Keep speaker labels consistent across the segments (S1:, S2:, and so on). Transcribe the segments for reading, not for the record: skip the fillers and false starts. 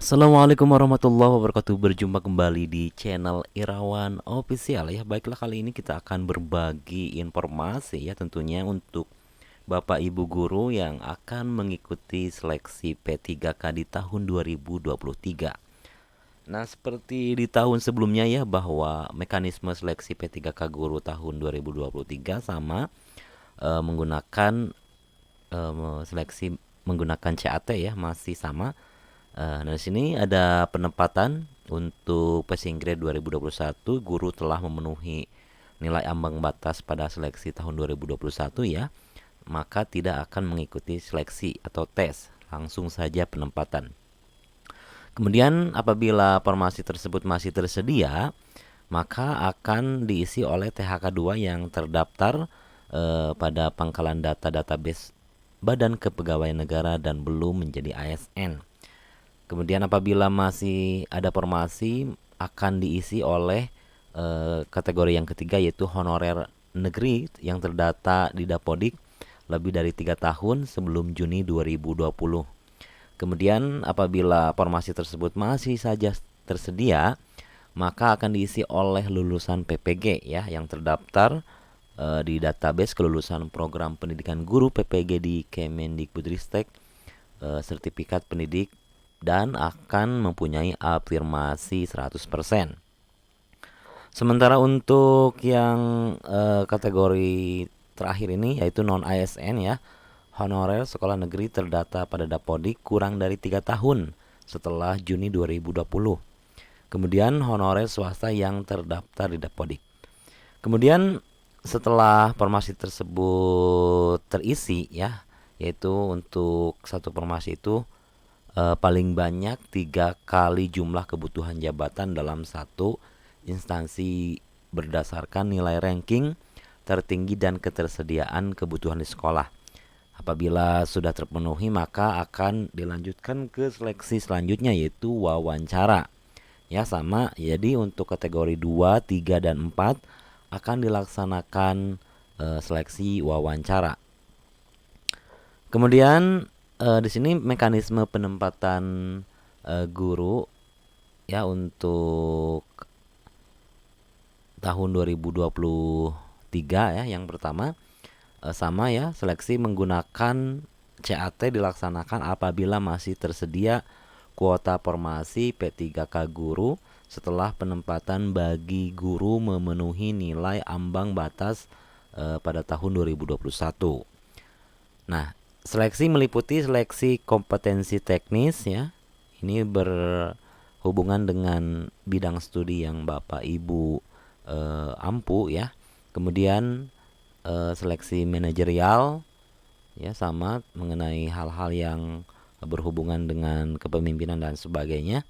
S1: Assalamualaikum warahmatullahi wabarakatuh. Berjumpa kembali di channel Irawan Official ya. Baiklah, kali ini kita akan berbagi informasi ya, tentunya untuk Bapak Ibu guru yang akan mengikuti seleksi P3K di tahun 2023. Nah, seperti di tahun sebelumnya ya, bahwa mekanisme seleksi P3K guru tahun 2023 sama, menggunakan seleksi menggunakan CAT ya, masih sama. Nah, di sini ada penempatan untuk passing grade 2021, guru telah memenuhi nilai ambang batas pada seleksi tahun 2021 ya, maka tidak akan mengikuti seleksi atau tes, langsung saja penempatan. Kemudian apabila formasi tersebut masih tersedia, maka akan diisi oleh THK2 yang terdaftar pada pangkalan data database Badan Kepegawaian Negara dan belum menjadi ASN. Kemudian apabila masih ada formasi, akan diisi oleh kategori yang ketiga, yaitu honorer negeri yang terdata di Dapodik lebih dari 3 tahun sebelum Juni 2020. Kemudian apabila formasi tersebut masih saja tersedia, maka akan diisi oleh lulusan PPG ya yang terdaftar di database kelulusan program pendidikan guru PPG di Kemendikbudristek, sertifikat pendidik, dan akan mempunyai afirmasi 100%. Sementara untuk yang kategori terakhir ini, yaitu non ASN ya, honorer sekolah negeri terdata pada Dapodik kurang dari 3 tahun setelah Juni 2020. Kemudian honorer swasta yang terdaftar di Dapodik. Kemudian setelah formasi tersebut terisi ya, yaitu untuk satu formasi itu paling banyak 3 kali jumlah kebutuhan jabatan dalam satu instansi berdasarkan nilai ranking tertinggi dan ketersediaan kebutuhan di sekolah. Apabila sudah terpenuhi, maka akan dilanjutkan ke seleksi selanjutnya, yaitu wawancara. Ya, sama. Jadi untuk kategori 2, 3 dan 4 akan dilaksanakan seleksi wawancara. Kemudian di sini mekanisme penempatan guru ya untuk tahun 2023 ya, yang pertama sama ya, seleksi menggunakan CAT dilaksanakan apabila masih tersedia kuota formasi P3K guru setelah penempatan bagi guru memenuhi nilai ambang batas pada tahun 2021. Nah, seleksi meliputi seleksi kompetensi teknis ya. Ini berhubungan dengan bidang studi yang Bapak Ibu ampu ya. Kemudian seleksi manajerial ya, sama mengenai hal-hal yang berhubungan dengan kepemimpinan dan sebagainya,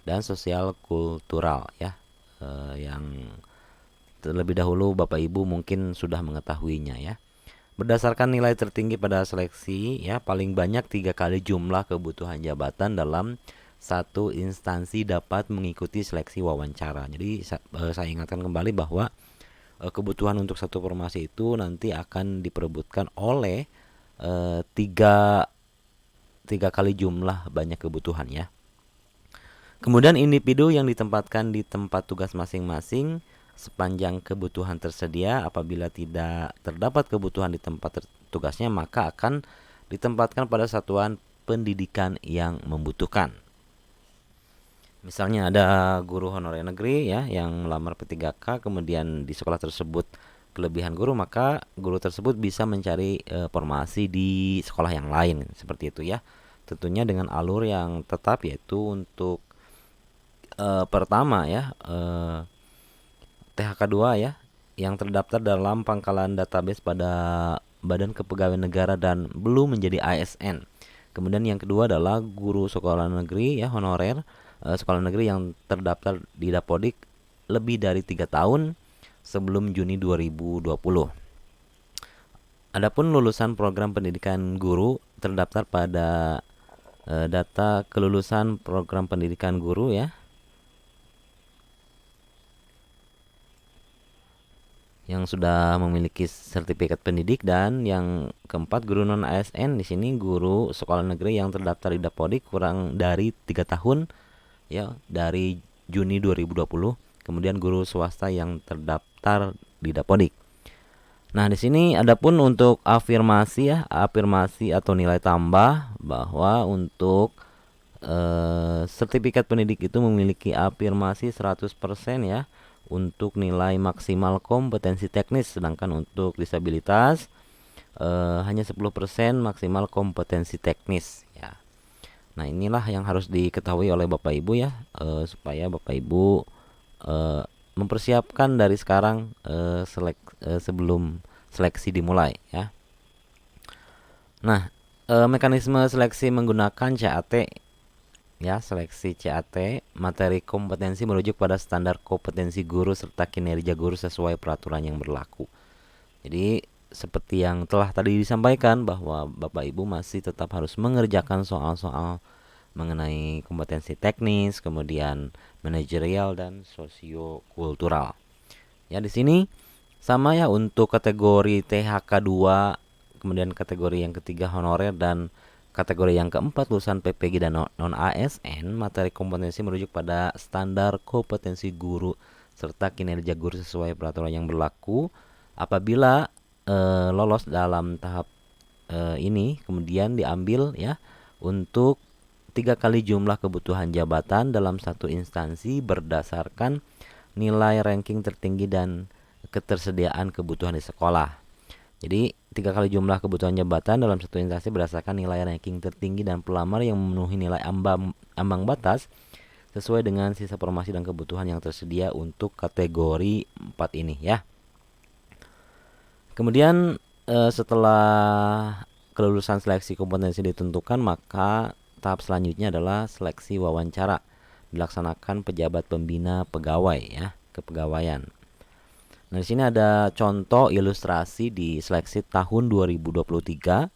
S1: dan sosial kultural ya, yang terlebih dahulu Bapak Ibu mungkin sudah mengetahuinya ya. Berdasarkan nilai tertinggi pada seleksi ya, paling banyak 3 kali jumlah kebutuhan jabatan dalam satu instansi dapat mengikuti seleksi wawancara. Jadi saya ingatkan kembali bahwa kebutuhan untuk satu formasi itu nanti akan diperebutkan oleh tiga kali jumlah banyak kebutuhan ya. Kemudian individu yang ditempatkan di tempat tugas masing-masing sepanjang kebutuhan tersedia. Apabila tidak terdapat kebutuhan di tempat tugasnya, maka akan ditempatkan pada satuan pendidikan yang membutuhkan. Misalnya ada guru honorer negeri ya yang melamar P3K, kemudian di sekolah tersebut kelebihan guru, maka guru tersebut bisa mencari formasi di sekolah yang lain, seperti itu ya. Tentunya dengan alur yang tetap, yaitu untuk pertama ya, THK2 ya yang terdaftar dalam pangkalan database pada Badan Kepegawaian Negara dan belum menjadi ASN. Kemudian yang kedua adalah guru sekolah negeri ya, honorer sekolah negeri yang terdaftar di Dapodik lebih dari 3 tahun sebelum Juni 2020. Adapun lulusan program pendidikan guru terdaftar pada data kelulusan program pendidikan guru ya, yang sudah memiliki sertifikat pendidik, dan yang keempat guru non ASN. Di sini guru sekolah negeri yang terdaftar di Dapodik kurang dari 3 tahun ya dari Juni 2020. Kemudian guru swasta yang terdaftar di Dapodik. Nah, di sini adapun untuk afirmasi ya, afirmasi atau nilai tambah bahwa untuk sertifikat pendidik itu memiliki afirmasi 100% ya untuk nilai maksimal kompetensi teknis, sedangkan untuk disabilitas hanya 10% maksimal kompetensi teknis ya. Nah, inilah yang harus diketahui oleh Bapak Ibu ya, supaya Bapak Ibu mempersiapkan dari sekarang sebelum seleksi dimulai ya. Nah, mekanisme seleksi menggunakan CAT ya, seleksi CAT materi kompetensi merujuk pada standar kompetensi guru serta kinerja guru sesuai peraturan yang berlaku. Jadi seperti yang telah tadi disampaikan bahwa Bapak Ibu masih tetap harus mengerjakan soal-soal mengenai kompetensi teknis, kemudian manajerial dan sosiokultural. Ya, di sini sama ya untuk kategori THK 2, kemudian kategori yang ketiga honorer, dan kategori yang keempat lulusan PPG dan non ASN, materi kompetensi merujuk pada standar kompetensi guru serta kinerja guru sesuai peraturan yang berlaku. Apabila lolos dalam tahap ini, kemudian diambil ya untuk 3 kali jumlah kebutuhan jabatan dalam satu instansi berdasarkan nilai ranking tertinggi dan ketersediaan kebutuhan di sekolah. Jadi 3 kali jumlah kebutuhan jabatan dalam satu instansi berdasarkan nilai ranking tertinggi dan pelamar yang memenuhi nilai ambang batas sesuai dengan sisa formasi dan kebutuhan yang tersedia untuk kategori 4 ini ya. Kemudian setelah kelulusan seleksi kompetensi ditentukan, maka tahap selanjutnya adalah seleksi wawancara, dilaksanakan pejabat pembina pegawai ya, kepegawaian. Nah, di sini ada contoh ilustrasi di seleksi tahun 2023.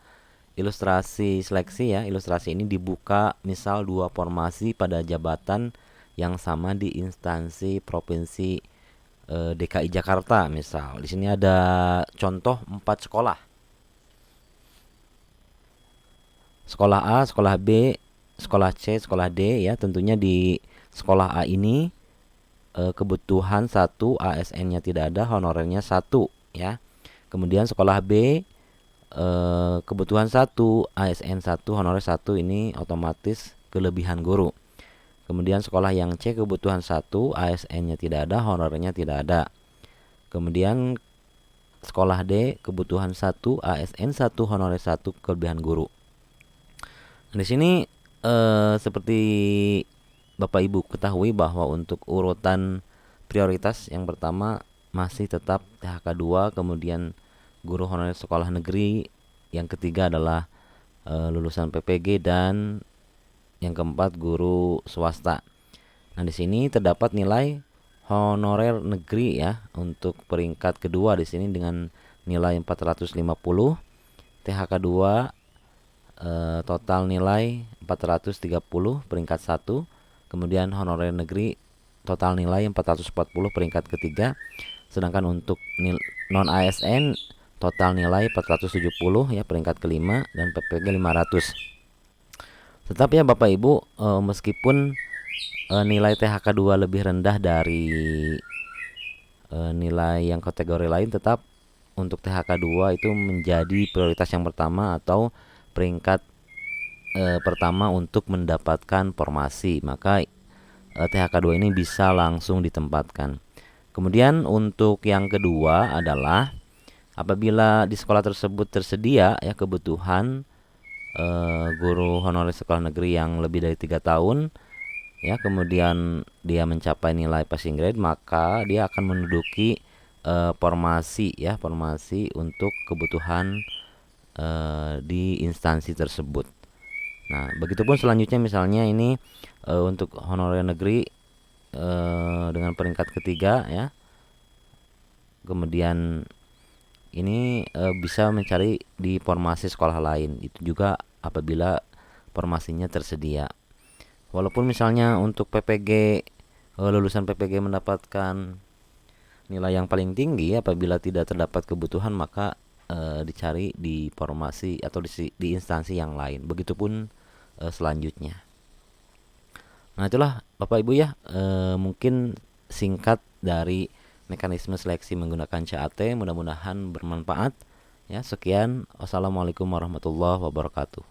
S1: Ilustrasi seleksi ya, ilustrasi ini dibuka misal 2 formasi pada jabatan yang sama di instansi provinsi DKI Jakarta misal. Di sini ada contoh 4 sekolah. Sekolah A, sekolah B, sekolah C, sekolah D ya. Tentunya di sekolah A ini kebutuhan 1, ASN-nya tidak ada, honorernya 1 ya. Kemudian sekolah B kebutuhan 1, ASN 1, honorer 1, ini otomatis kelebihan guru. Kemudian sekolah yang C kebutuhan 1, ASN-nya tidak ada, honorernya tidak ada. Kemudian sekolah D kebutuhan 1, ASN 1, honorer 1, kelebihan guru. Nah, di sini seperti Bapak Ibu ketahui bahwa untuk urutan prioritas yang pertama masih tetap THK 2, kemudian guru honorer sekolah negeri, yang ketiga adalah lulusan PPG, dan yang keempat guru swasta. Nah, di sini terdapat nilai honorer negeri ya untuk peringkat kedua di sini dengan nilai 450, THK 2 total nilai 430 peringkat 1, kemudian honorer negeri total nilai 440 peringkat ketiga, sedangkan untuk non ASN total nilai 470 ya peringkat kelima, dan PPG 500. Tetapi ya Bapak Ibu, meskipun nilai THK 2 lebih rendah dari nilai yang kategori lain, tetap untuk THK 2 itu menjadi prioritas yang pertama atau peringkat pertama untuk mendapatkan formasi. Maka THK 2 ini bisa langsung ditempatkan. Kemudian untuk yang kedua adalah apabila di sekolah tersebut tersedia ya kebutuhan guru honorer sekolah negeri yang lebih dari 3 tahun ya, kemudian dia mencapai nilai passing grade, maka dia akan menduduki formasi ya, formasi untuk kebutuhan di instansi tersebut. Nah, begitupun selanjutnya misalnya ini untuk honorer negeri dengan peringkat ketiga ya. Kemudian ini bisa mencari di formasi sekolah lain. Itu juga apabila formasinya tersedia. Walaupun misalnya untuk PPG lulusan PPG mendapatkan nilai yang paling tinggi. Apabila tidak terdapat kebutuhan, maka dicari di formasi atau di instansi yang lain. Begitupun selanjutnya. Nah, itulah Bapak Ibu ya, mungkin singkat dari mekanisme seleksi menggunakan CAT, mudah-mudahan bermanfaat ya. Sekian, wassalamualaikum warahmatullahi wabarakatuh.